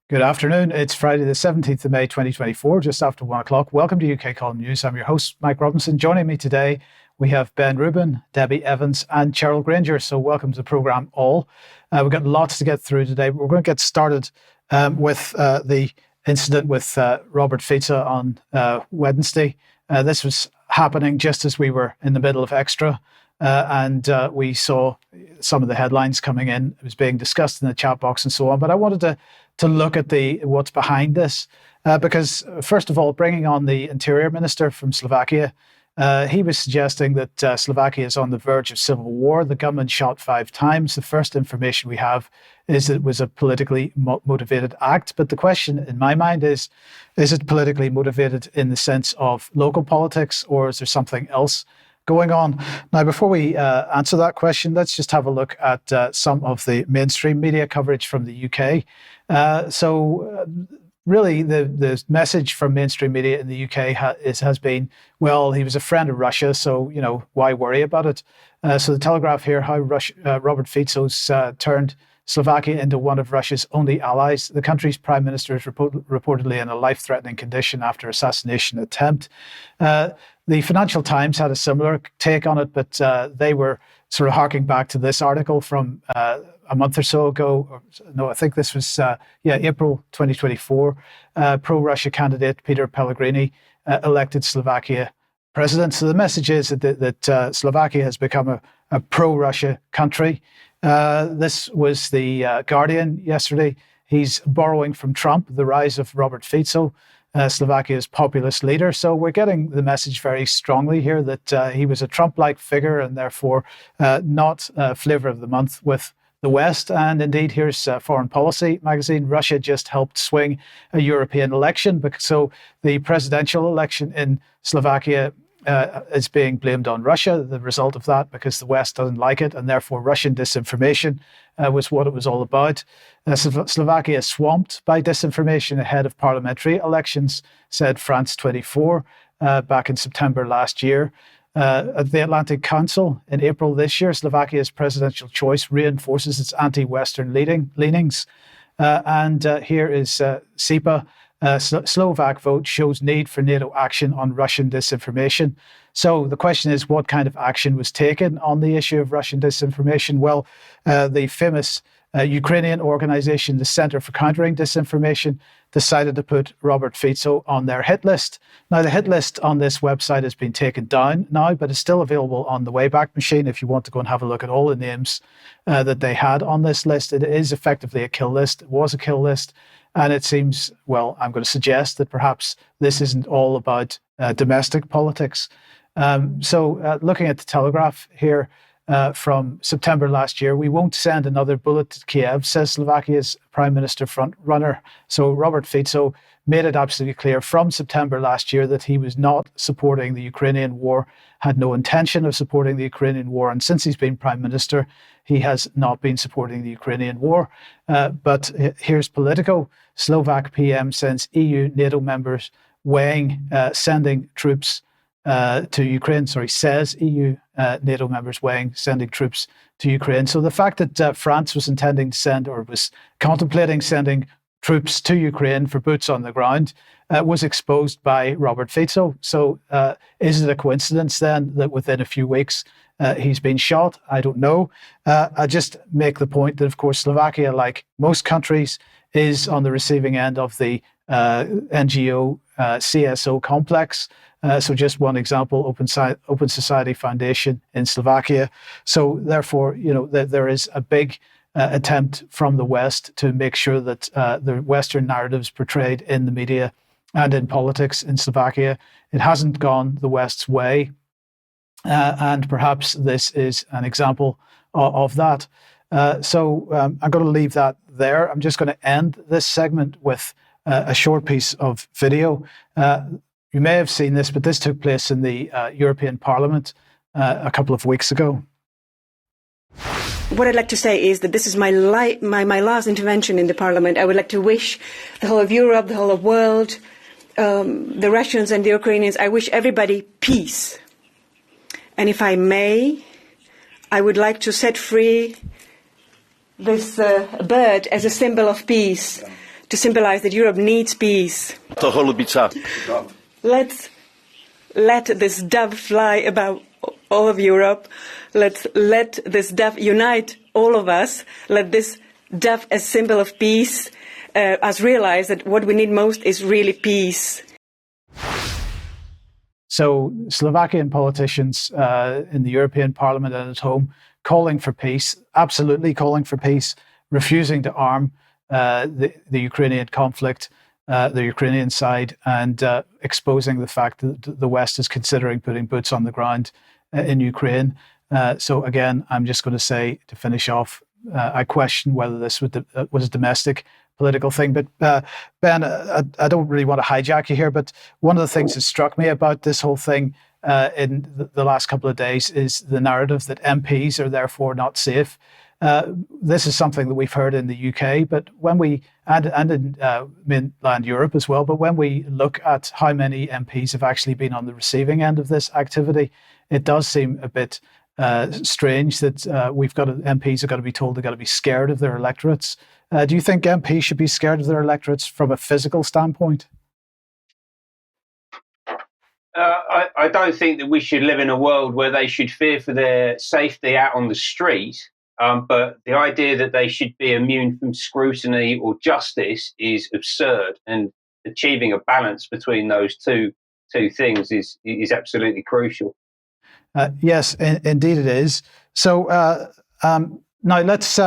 Good afternoon. It's Friday the 17th of May 2024, just after 1 o'clock. Welcome to UK Column News. I'm your host, Mike Robinson. Joining me today, we have Ben Rubin, Debbie Evans and Cheryl Granger. So welcome to the programme all. We've got lots to get through today. We're going to get started with the incident with Robert Fico on Wednesday. This was happening just as we were in the middle of Extra. And we saw some of the headlines coming in. It was being discussed in the chat box and so on. But I wanted to look at what's behind this, because first of all, bringing on the Interior Minister from Slovakia, he was suggesting that Slovakia is on the verge of civil war. The gunman shot 5 times. The first information we have is that it was a politically motivated act. But the question in my mind is it politically motivated in the sense of local politics, or is there something else going on? Now, before we answer that question, let's just have a look at some of the mainstream media coverage from the UK. Really, the message from mainstream media in the UK has been, well, he was a friend of Russia, so, why worry about it? So the Telegraph here, how Robert Fico's turned Slovakia into one of Russia's only allies. The country's prime minister is reportedly in a life-threatening condition after assassination attempt. The Financial Times had a similar take on it, but they were sort of harking back to this article from a month or so ago. I think this was April 2024. Pro-Russia candidate Peter Pellegrini elected Slovakia president. So the message is that Slovakia has become a pro-Russia country. This was the Guardian yesterday. He's borrowing from Trump, the rise of Robert Fico, Slovakia's populist leader. So we're getting the message very strongly here that he was a Trump-like figure and therefore not flavour of the month with the West. And indeed, here's Foreign Policy magazine. Russia just helped swing a European election. So the presidential election in Slovakia is being blamed on Russia, the result of that, because the West doesn't like it, and therefore Russian disinformation was what it was all about. Slovakia swamped by disinformation ahead of parliamentary elections, said France 24 back in September last year. At the Atlantic Council in April this year, Slovakia's presidential choice reinforces its anti-Western leanings. And here is SIPA. Slovak vote shows need for NATO action on Russian disinformation. So the question is, what kind of action was taken on the issue of Russian disinformation? Well, the famous Ukrainian organization, the Center for Countering Disinformation, decided to put Robert Fico on their hit list. Now, the hit list on this website has been taken down now, but it's still available on the Wayback Machine if you want to go and have a look at all the names that they had on this list. It is effectively a kill list. It was a kill list. And it seems, well, I'm going to suggest that perhaps this isn't all about domestic politics. Looking at the Telegraph here from September last year, we won't send another bullet to Kiev, says Slovakia's Prime Minister front runner. So Robert Fico made it absolutely clear from September last year that he was not supporting the Ukrainian war, had no intention of supporting the Ukrainian war. And since he's been Prime Minister, he has not been supporting the Ukrainian war. But here's Politico. Slovak PM sends EU NATO members weighing sending troops to Ukraine. Says EU NATO members weighing sending troops to Ukraine. So the fact that France was intending to send, or was contemplating sending troops to Ukraine for boots on the ground was exposed by Robert Fico. So is it a coincidence then that within a few weeks he's been shot? I don't know. I just make the point that, of course, Slovakia, like most countries, is on the receiving end of the NGO CSO complex. So just one example, Open Society Foundation in Slovakia. So therefore, there is a big attempt from the West to make sure that the Western narratives portrayed in the media and in politics in Slovakia, it hasn't gone the West's way. And perhaps this is an example of that. I'm going to leave that there. I'm just going to end this segment with a short piece of video. You may have seen this, but this took place in the European Parliament a couple of weeks ago. What I'd like to say is that this is my last intervention in the Parliament. I would like to wish the whole of Europe, the whole of the world, the Russians and the Ukrainians, I wish everybody peace. And if I may, I would like to set free this bird as a symbol of peace, to symbolize that Europe needs peace. Let's let this dove fly above all of Europe. Let's let this dove unite all of us. Let this dove, as symbol of peace, us realize that what we need most is really peace. So Slovakian politicians in the European Parliament and at home calling for peace, absolutely calling for peace, refusing to arm the Ukrainian conflict, the Ukrainian side, and exposing the fact that the West is considering putting boots on the ground in Ukraine. So again, I'm just going to say, to finish off, I question whether this was a domestic political thing. But Ben, I don't really want to hijack you here, but one of the things that struck me about this whole thing in the last couple of days is the narrative that MPs are therefore not safe. This is something that we've heard in the UK, but when we and in mainland Europe as well. But when we look at how many MPs have actually been on the receiving end of this activity, it does seem a bit strange that we've got MPs are going to be told they've got to be scared of their electorates. Do you think MPs should be scared of their electorates from a physical standpoint? I don't think that we should live in a world where they should fear for their safety out on the street. But the idea that they should be immune from scrutiny or justice is absurd. And achieving a balance between those two things is absolutely crucial. Yes, indeed it is. So now let's